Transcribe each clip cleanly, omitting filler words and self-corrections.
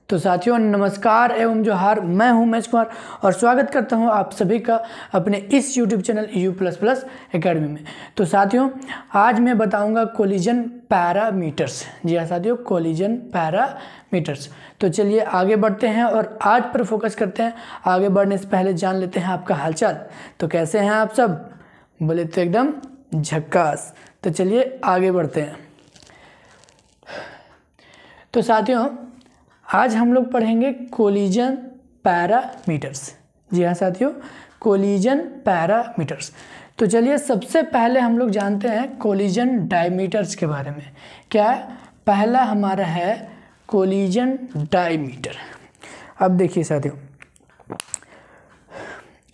तो साथियों नमस्कार एवं जोहार, मैं हूं महेश कुमार और स्वागत करता हूं आप सभी का अपने इस YouTube चैनल U++ एकेडमी में। तो साथियों आज मैं बताऊंगा कोलिजन पैरामीटर्स। जी हाँ साथियों, कोलिजन पैरामीटर्स। तो चलिए आगे बढ़ते हैं और आज पर फोकस करते हैं। आगे बढ़ने से पहले जान लेते हैं आपका हालचाल। तो कैसे हैं आप सब? बोले तो एकदम झक्कास। तो चलिए आगे बढ़ते हैं। तो साथियों आज हम लोग पढ़ेंगे कोलिजन पैरामीटर्स। जी हाँ साथियों, कोलिजन पैरामीटर्स। तो चलिए सबसे पहले हम लोग जानते हैं कोलिजन डायमीटर्स के बारे में। क्या है? पहला हमारा है कोलिजन डायमीटर। अब देखिए साथियों,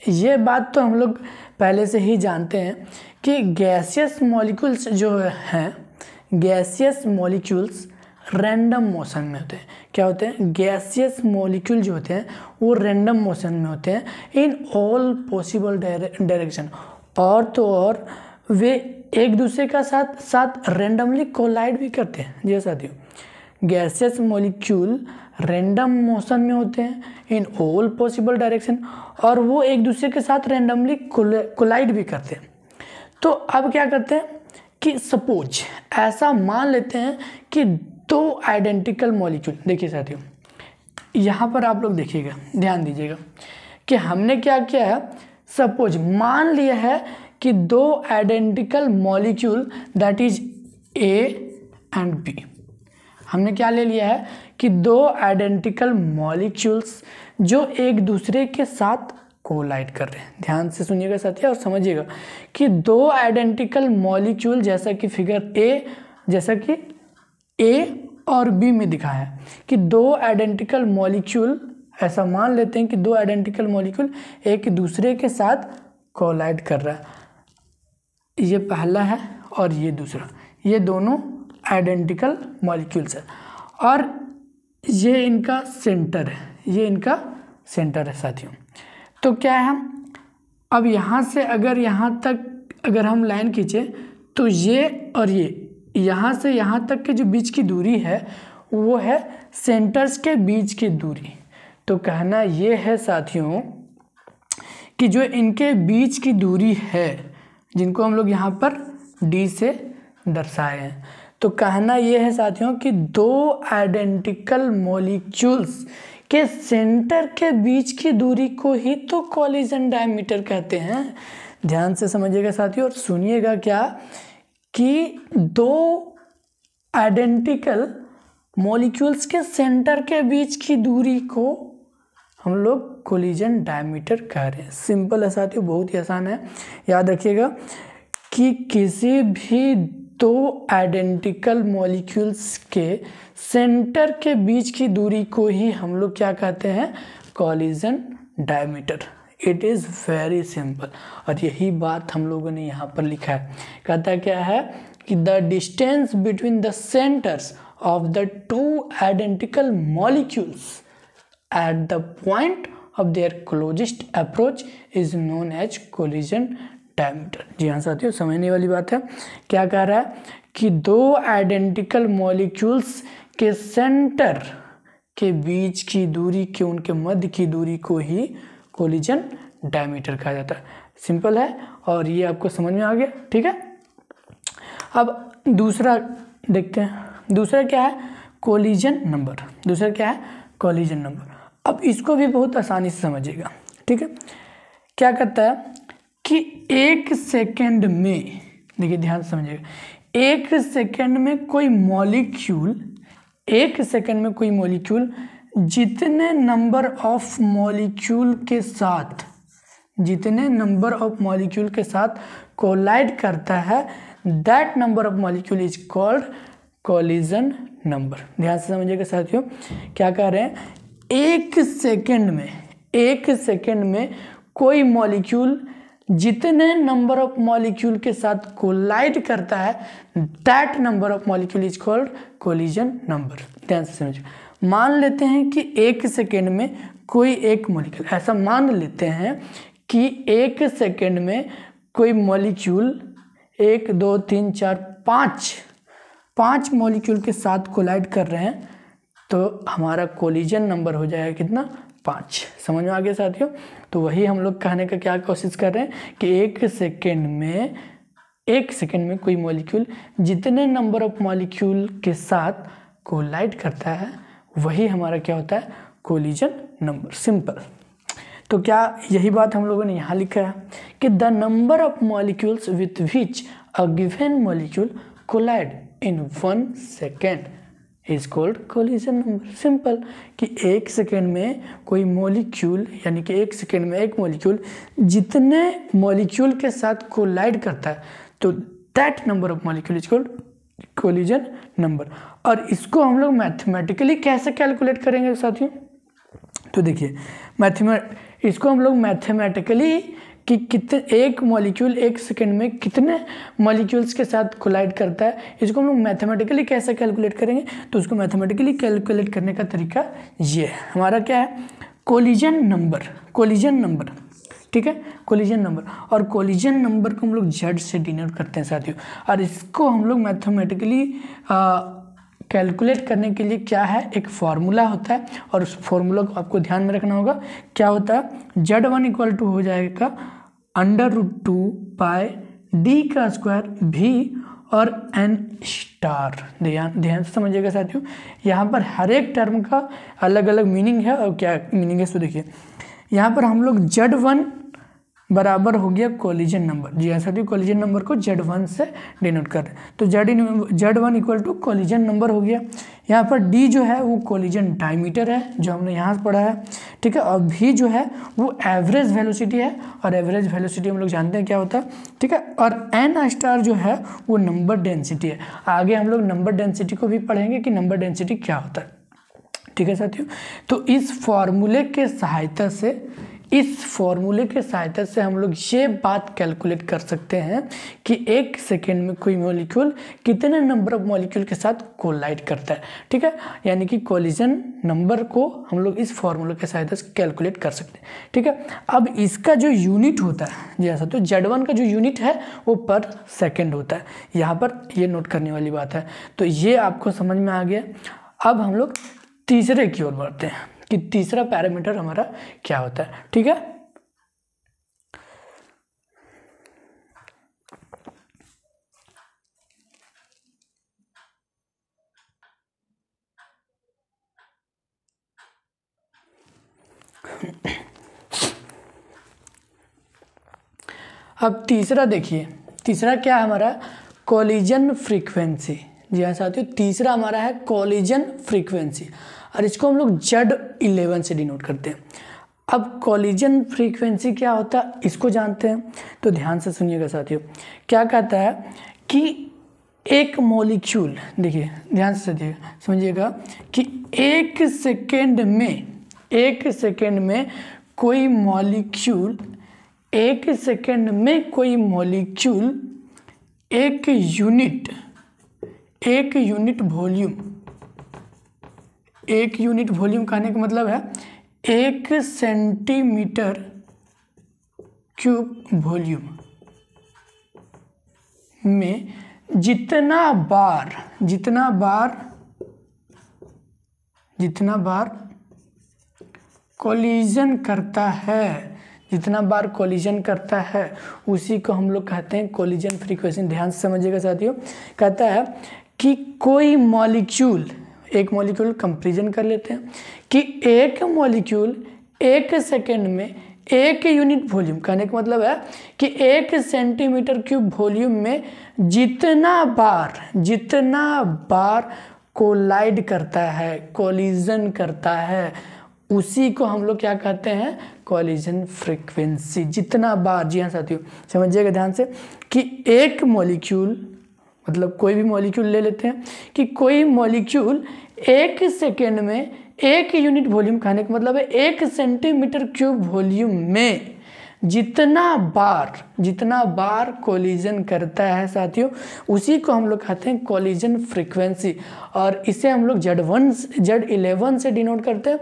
ये बात तो हम लोग पहले से ही जानते हैं कि गैसियस मॉलिक्यूल्स जो हैं, गैसियस मॉलिक्यूल्स रैंडम मोशन में होते हैं। क्या होते हैं? गैसियस मॉलिक्यूल जो होते हैं वो रैंडम मोशन में होते हैं इन ऑल पॉसिबल डायरेक्शन। और तो और वे एक दूसरे का साथ रैंडमली कोलाइड भी करते हैं। जी साथियों, गैसियस मॉलिक्यूल रैंडम मोशन में होते हैं इन ऑल पॉसिबल डायरेक्शन और वो एक दूसरे के साथ रैंडमली कोलाइड भी करते हैं। तो अब क्या करते हैं कि सपोज ऐसा मान लेते हैं कि दो आइडेंटिकल मॉलिक्यूल, देखिए साथियों यहाँ पर आप लोग देखिएगा, ध्यान दीजिएगा कि हमने क्या किया है। सपोज मान लिया है कि दो identical molecule that is A and B. हमने क्या ले लिया है कि दो आइडेंटिकल मॉलिक्यूल्स जो एक दूसरे के साथ कोलाइड कर रहे हैं। ध्यान से सुनिएगा साथियों और समझिएगा कि दो आइडेंटिकल मॉलिक्यूल जैसा कि फिगर ए, जैसा कि ए और बी में दिखाया है कि दो आइडेंटिकल मॉलिक्यूल, ऐसा मान लेते हैं कि दो आइडेंटिकल मॉलिक्यूल एक दूसरे के साथ कोलाइड कर रहा है। ये पहला है और ये दूसरा, ये दोनों आइडेंटिकल मॉलिक्यूल्स है और ये इनका सेंटर है, ये इनका सेंटर है साथियों। तो क्या है, अब यहाँ से अगर यहाँ तक अगर हम लाइन खींचे तो ये और ये यहाँ से यहाँ तक के जो बीच की दूरी है वो है सेंटर्स के बीच की दूरी। तो कहना ये है साथियों कि जो इनके बीच की दूरी है, जिनको हम लोग यहाँ पर D से दर्शाए हैं, तो कहना ये है साथियों कि दो आइडेंटिकल मॉलिक्यूल्स के सेंटर के बीच की दूरी को ही तो कोलिजन डायमीटर कहते हैं। ध्यान से समझिएगा साथियों और सुनिएगा क्या कि दो आइडेंटिकल मॉलिक्यूल्स के सेंटर के बीच की दूरी को हम लोग कोलिजन डायमीटर कह रहे हैं। सिंपल है साथियों, बहुत ही आसान है। याद रखिएगा कि किसी भी दो आइडेंटिकल मॉलिक्यूल्स के सेंटर के बीच की दूरी को ही हम लोग क्या कहते हैं? Collision diameter. It is very simple. और यही बात हम लोगों ने यहाँ पर लिखा है। कहता क्या है कि the distance between the centres of the two identical molecules at the point of their closest approach is known as collision diameter. जी हाँ साथियों, समझने वाली बात है। क्या कह रहा है कि दो आइडेंटिकल मॉलिक्यूल्स के सेंटर के बीच की दूरी के, उनके मध्य की दूरी को ही कोलिजन डायमीटर कहा जाता है। सिंपल है और ये आपको समझ में आ गया, ठीक है। अब दूसरा देखते हैं। दूसरा क्या है? Collision number. दूसरा क्या है? Collision number. अब इसको भी बहुत आसानी से समझिएगा, ठीक है। क्या कहता है कि एक सेकेंड में, देखिए ध्यान से समझिएगा, एक सेकेंड में कोई मॉलिक्यूल, एक सेकेंड में कोई मॉलिक्यूल जितने नंबर ऑफ मॉलिक्यूल के साथ, जितने नंबर ऑफ मॉलिक्यूल के साथ कोलाइड करता है, that number of molecule is called collision number. ध्यान से समझिएगा साथियों, क्या कह रहे हैं? एक सेकेंड में कोई मॉलिक्यूल जितने नंबर ऑफ मॉलिक्यूल के साथ कोलाइड करता है, that number of molecule is called collision number. ध्यान से समझिए। मान लेते हैं कि एक सेकेंड में कोई एक मॉलिक्यूल, ऐसा मान लेते हैं कि एक सेकेंड में कोई मॉलिक्यूल 1 2 3 4 5 मॉलिक्यूल के साथ कोलाइड कर रहे हैं, तो हमारा कोलिजन नंबर हो जाएगा कितना, 5। समझ में आ गया साथियों। तो वही हम लोग कहने का क्या कोशिश कर रहे हैं कि एक सेकेंड में कोई मॉलिक्यूल जितने नंबर ऑफ मॉलिक्यूल के साथ कोलाइड करता है वही हमारा क्या होता है, कोलिजन नंबर। सिंपल। तो क्या यही बात हम लोगों ने यहाँ लिखा है कि the number of molecules with which a given molecule collide in 1 second is called collision number. Simple कि एक सेकेंड में कोई मॉलिक्यूल, यानी कि एक सेकेंड में एक मॉलिक्यूल जितने मॉलिक्यूल के साथ कोलाइड करता है तो that number of molecule is called collision number. और इसको हम लोग मैथमेटिकली कैसे कैलकुलेट करेंगे साथियों, तो देखिए इसको हम लोग मैथमेटिकली कि कितने एक मॉलिक्यूल एक सेकेंड में कितने मॉलिक्यूल्स के साथ कोलाइड करता है, इसको हम लोग मैथमेटिकली कैसे कैलकुलेट करेंगे। तो उसको मैथमेटिकली कैलकुलेट करने का तरीका ये है, हमारा क्या है, कोलिजन नंबर। ठीक है, कोलिजन नंबर। और कोलिजन नंबर को हम लोग जेड से डिनोट करते हैं साथियों। और इसको हम लोग मैथमेटिकली कैलकुलेट करने के लिए क्या है, एक फार्मूला होता है और उस फार्मूला को आपको ध्यान में रखना होगा। क्या होता है, Z1 इक्वल टू हो जाएगा √2 पाई d का स्क्वायर v और n स्टार। ध्यान से समझिएगा साथियों, यहाँ पर हर एक टर्म का अलग अलग मीनिंग है। और क्या मीनिंग है, तो देखिए यहाँ पर हम लोग Z1 बराबर हो गया कोलिजन नंबर। जी हाँ साथियों, कोलिजन नंबर को Z1 से डिनोट कर रहे हैं। तो Z1 equal to collision number हो गया। यहाँ पर D जो है वो कोलिजन डायमीटर है जो हमने यहाँ पढ़ा है। ठीक है, और V जो है वो एवरेज वेलोसिटी है, और एवरेज वेलोसिटी हम लोग जानते हैं क्या होता है। ठीक है, और N स्टार जो है वो नंबर डेंसिटी है। आगे हम लोग नंबर डेंसिटी को भी पढ़ेंगे कि नंबर डेंसिटी क्या होता है। ठीक है साथियों, तो इस फॉर्मूले के सहायता से हम लोग ये बात कैलकुलेट कर सकते हैं कि एक सेकेंड में कोई मॉलिक्यूल कितने नंबर ऑफ मॉलिक्यूल के साथ कोलाइड करता है। ठीक है, यानी कि कोलिजन नंबर को हम लोग इस फॉर्मूले के सहायता से कैलकुलेट कर सकते हैं। ठीक है, अब इसका जो यूनिट होता है जैसा, तो Z1 का जो यूनिट है वो पर सेकेंड होता है। यहाँ पर ये नोट करने वाली बात है। तो ये आपको समझ में आ गया। अब हम लोग तीसरे की ओर बढ़ते हैं कि तीसरा पैरामीटर हमारा क्या होता है। ठीक है, अब तीसरा देखिए, तीसरा क्या है हमारा, कोलिजन फ्रीक्वेंसी। जी हाँ साथियों, तीसरा हमारा है कोलिजन फ्रीक्वेंसी, और इसको हम लोग Z11 से डिनोट करते हैं। अब कोलिजन फ्रीक्वेंसी क्या होता है इसको जानते हैं, तो ध्यान से सुनिएगा साथियों। क्या कहता है कि एक मॉलिक्यूल, देखिए ध्यान से समझिएगा कि एक सेकेंड में कोई मॉलिक्यूल एक यूनिट वॉल्यूम कहने का मतलब है 1 सेंटीमीटर क्यूब वॉल्यूम में जितना बार कोलिजन करता है उसी को हम लोग कहते हैं कोलिजन फ्रीक्वेंसी। ध्यान से समझिएगा साथियों। कहता है कि कोई मॉलिक्यूल, एक मॉलिक्यूल कंपैरिजन कर लेते हैं कि एक मॉलिक्यूल एक सेकेंड में 1 यूनिट वॉल्यूम, कहने का मतलब है कि 1 सेंटीमीटर क्यूब वॉल्यूम में जितना बार कोलाइड करता है, कोलिजन करता है, उसी को हम लोग क्या कहते हैं, कोलिजन फ्रीक्वेंसी। जितना बार, जी हाँ साथियों समझिएगा ध्यान से, कि एक मॉलिक्यूल, मतलब कोई भी मॉलिक्यूल ले लेते हैं कि कोई मॉलिक्यूल 1 सेकेंड में 1 यूनिट वॉल्यूम, कहने का मतलब है 1 सेंटीमीटर क्यूब वॉल्यूम में जितना बार कोलिजन करता है साथियों, उसी को हम लोग कहते हैं कोलिजन फ्रीक्वेंसी। और इसे हम लोग Z11 से डिनोट करते हैं।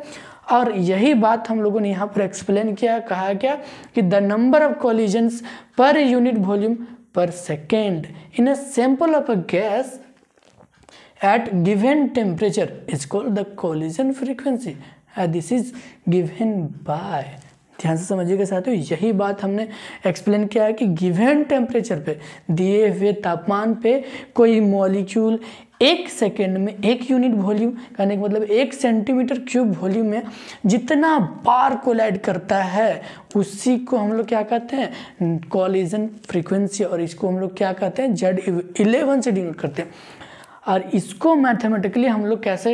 और यही बात हम लोगों ने यहाँ पर एक्सप्लेन किया, कहा क्या कि द नंबर ऑफ कोलिजन्स पर unit volume per second in a sample of a gas at given temperature is called the collision frequency. This is given by, ध्यान से समझिएगा साथियों, यही बात हमने एक्सप्लेन किया है कि गिवन टेम्परेचर पे, दिए हुए तापमान पे कोई मॉलिक्यूल 1 सेकेंड में 1 यूनिट वॉल्यूम, कहने का मतलब 1 सेंटीमीटर क्यूब वॉल्यूम में जितना बार कोलाइड करता है उसी को हम लोग क्या कहते हैं, कॉलिजन फ्रीक्वेंसी, और इसको हम लोग क्या कहते हैं, Z11 से डिनोट करते हैं। और इसको मैथमेटिकली हम लोग कैसे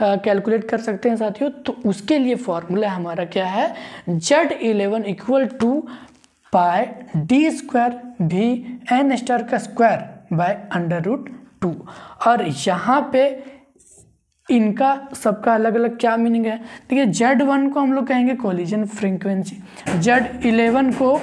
कैलकुलेट कर सकते हैं साथियों, तो उसके लिए फॉर्मूला हमारा क्या है, Z11 equal to pi d²v(n) का स्क्वायर बाय √2। और यहाँ पे इनका सबका अलग अलग क्या मीनिंग है, देखिए Z1 को हम लोग कहेंगे कॉलिजन फ्रीक्वेंसी, Z11 को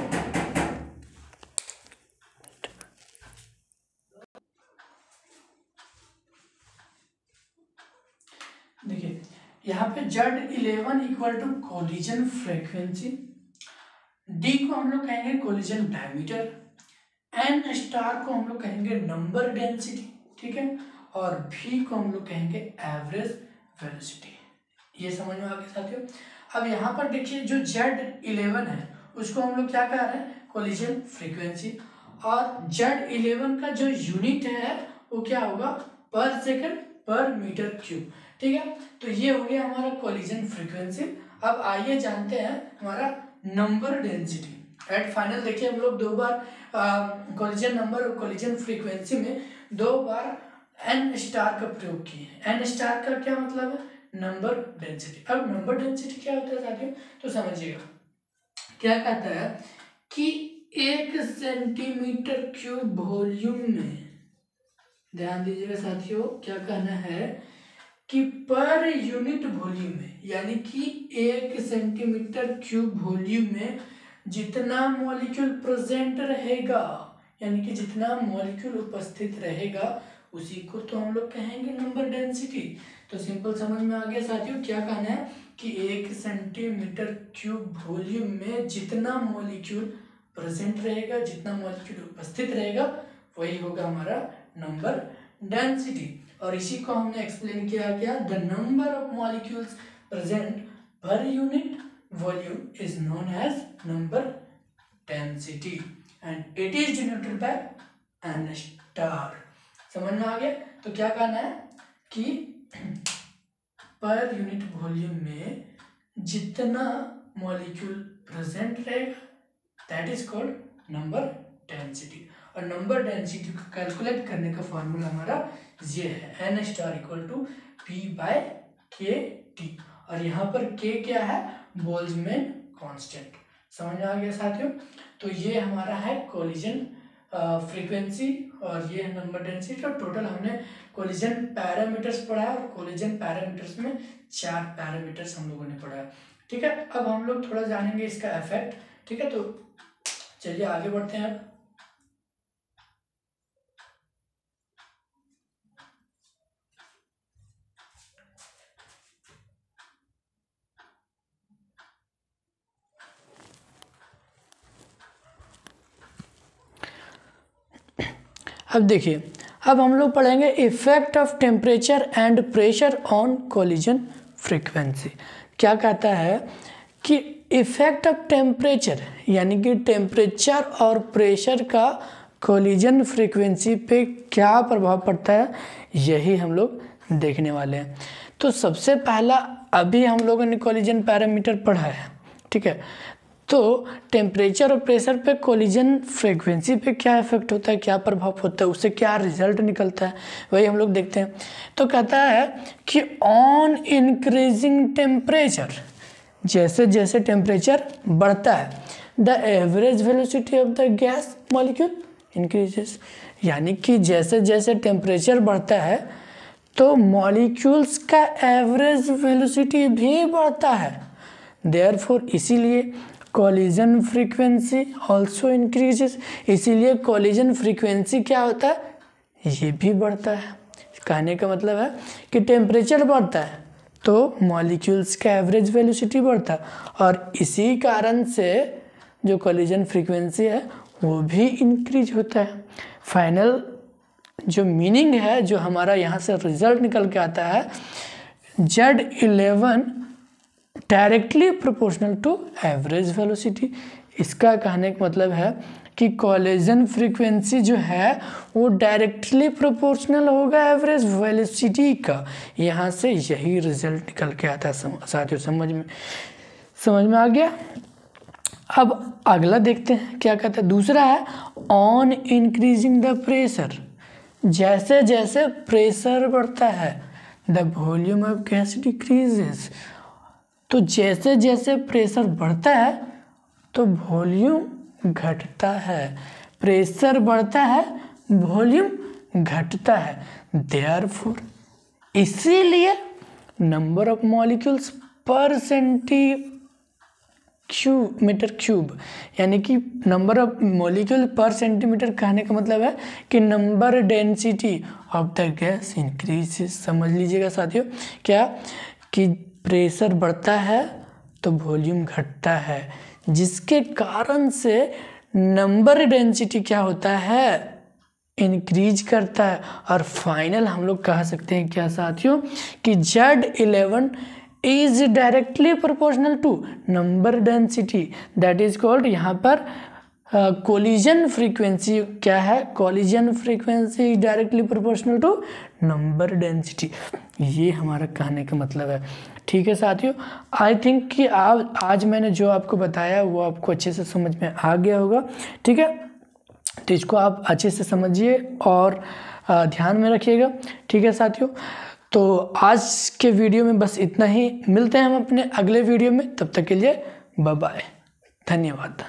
देखिए यहाँ पे Z11 equal to collision frequency, D को हम लोग कहेंगे कोलिजन डायमीटर, N* को हम लोग कहेंगे नंबर डेंसिटी, ठीक है, और V को हम लोग कहेंगे एवरेज वेलोसिटी। ये समझ में आ गया साथियों। अब यहाँ पर देखिए जो Z11 है उसको हम लोग क्या कह रहे हैं, कोलिजन फ्रीक्वेंसी, और Z11 का जो यूनिट है वो क्या होगा, पर सेकंड पर मीटर क्यूब, ठीक है। तो ये हो गया हमारा कोलिजन फ्रीक्वेंसी। अब आइए जानते हैं हमारा नंबर डेंसिटी। एट फाइनल देखिए हम लोग 2 बार कोलिजन नंबर और कोलिजन फ्रीक्वेंसी में 2 बार N* का प्रयोग किए हैं। N* का क्या मतलब है, नंबर डेंसिटी। अब नंबर डेंसिटी क्या होता है साथियों, तो समझिएगा क्या कहता है कि 1 सेंटीमीटर क्यूब वॉल्यूम में, ध्यान दीजिएगा साथियों, क्या कहना है कि पर यूनिट वॉल्यूम में, यानी कि 1 सेंटीमीटर क्यूब वॉल्यूम में जितना मॉलिक्यूल प्रेजेंट रहेगा, यानी कि जितना मॉलिक्यूल उपस्थित रहेगा उसी को तो हम लोग कहेंगे नंबर डेंसिटी। तो सिंपल समझ में आ गया साथियों, क्या कहना है कि 1 सेंटीमीटर क्यूब वॉल्यूम में जितना मॉलिक्यूल प्रेजेंट रहेगा, जितना मॉलिक्यूल उपस्थित रहेगा, वही होगा हमारा नंबर डेंसिटी। और इसी को हमने एक्सप्लेन किया क्या, the number of molecules present per unit volume is known as number density and it is denoted by N*। समझ में आ गया। तो क्या कहना है कि पर यूनिट वॉल्यूम में जितना मॉलिक्यूल प्रेजेंट रहेगा that is called number density. और नंबर डेंसिटी को कैलकुलेट करने का फॉर्मूला हमारा ये है, N* इक्वल टू P/kT। और यहाँ पर K क्या है, बोल्ट्जमैन कांस्टेंट। समझ में आ गया साथियों। तो ये हमारा है कोलिजन फ्रीक्वेंसी और ये है नंबर डेंसिटी। और टोटल हमने कोलिजन पैरामीटर्स पढ़ा है, और कोलिजन पैरामीटर्स में 4 पैरामीटर्स हम लोगों ने पढ़ा है, ठीक है। अब हम लोग थोड़ा जानेंगे इसका इफेक्ट, ठीक है। तो चलिए आगे बढ़ते हैं। अब देखिए, अब हम लोग पढ़ेंगे effect of temperature and pressure on collision frequency. क्या कहता है कि इफेक्ट ऑफ टेम्परेचर, यानी कि टेम्परेचर और प्रेशर का कोलिजन फ्रीक्वेंसी पे क्या प्रभाव पड़ता है, यही हम लोग देखने वाले हैं। तो सबसे पहला अभी हम लोगों ने कोलिजन पैरामीटर पढ़ा है, ठीक है। तो टेम्परेचर और प्रेशर पे कोलिजन फ्रीक्वेंसी पे क्या इफेक्ट होता है, क्या प्रभाव होता है, उससे क्या रिजल्ट निकलता है, वही हम लोग देखते हैं। तो कहता है कि ऑन इंक्रीजिंग टेम्परेचर, जैसे जैसे टेम्परेचर बढ़ता है, the average velocity of the gas molecule increases, यानी कि जैसे जैसे टेम्परेचर बढ़ता है तो मॉलिक्यूल्स का एवरेज वेलोसिटी भी बढ़ता है। देयरफॉर इसीलिए कोलिजन फ्रीक्वेंसी ऑल्सो इंक्रीजेस, इसीलिए कोलिजन फ्रीक्वेंसी क्या होता है, ये भी बढ़ता है। कहने का मतलब है कि टेम्परेचर बढ़ता है तो मॉलिक्यूल्स का एवरेज वेलोसिटी बढ़ता है, और इसी कारण से जो कोलिजन फ्रीक्वेंसी है वो भी इंक्रीज होता है। फाइनल जो मीनिंग है, जो हमारा यहाँ से रिजल्ट निकल के आता है, Z11 directly proportional to average velocity. इसका कहने का मतलब है कि कॉलिजन फ्रीक्वेंसी जो है वो डायरेक्टली प्रोपोर्शनल होगा एवरेज वेलोसिटी का। यहाँ से यही रिजल्ट निकल के आता है साथियों। समझ में आ गया। अब अगला देखते हैं क्या कहता है। दूसरा है ऑन इंक्रीजिंग द प्रेशर, जैसे जैसे प्रेशर बढ़ता है the volume of gas decreases. तो जैसे जैसे प्रेशर बढ़ता है तो वॉल्यूम घटता है। प्रेशर बढ़ता है, वॉल्यूम घटता है। देयरफॉर इसीलिए नंबर ऑफ मॉलिक्यूल्स पर सेंटीमीटर क्यूब, यानी कि नंबर ऑफ मॉलिक्यूल पर सेंटीमीटर कहने का मतलब है कि number density of the gas increases. समझ लीजिएगा साथियों, क्या कि प्रेशर बढ़ता है तो वॉल्यूम घटता है, जिसके कारण से नंबर डेंसिटी क्या होता है, इंक्रीज करता है। और फाइनल हम लोग कह सकते हैं क्या साथियों कि Z11 is directly proportional to number density, that is called, यहाँ पर कोलिजन फ्रीक्वेंसी क्या है, collision frequency directly proportional to number density. ये हमारा कहने का मतलब है। ठीक है साथियों, आई थिंक कि आज मैंने जो आपको बताया वो आपको अच्छे से समझ में आ गया होगा। ठीक है, तो इसको आप अच्छे से समझिए और ध्यान में रखिएगा। ठीक है साथियों, तो आज के वीडियो में बस इतना ही। मिलते हैं हम अपने अगले वीडियो में, तब तक के लिए बाय बाय, धन्यवाद।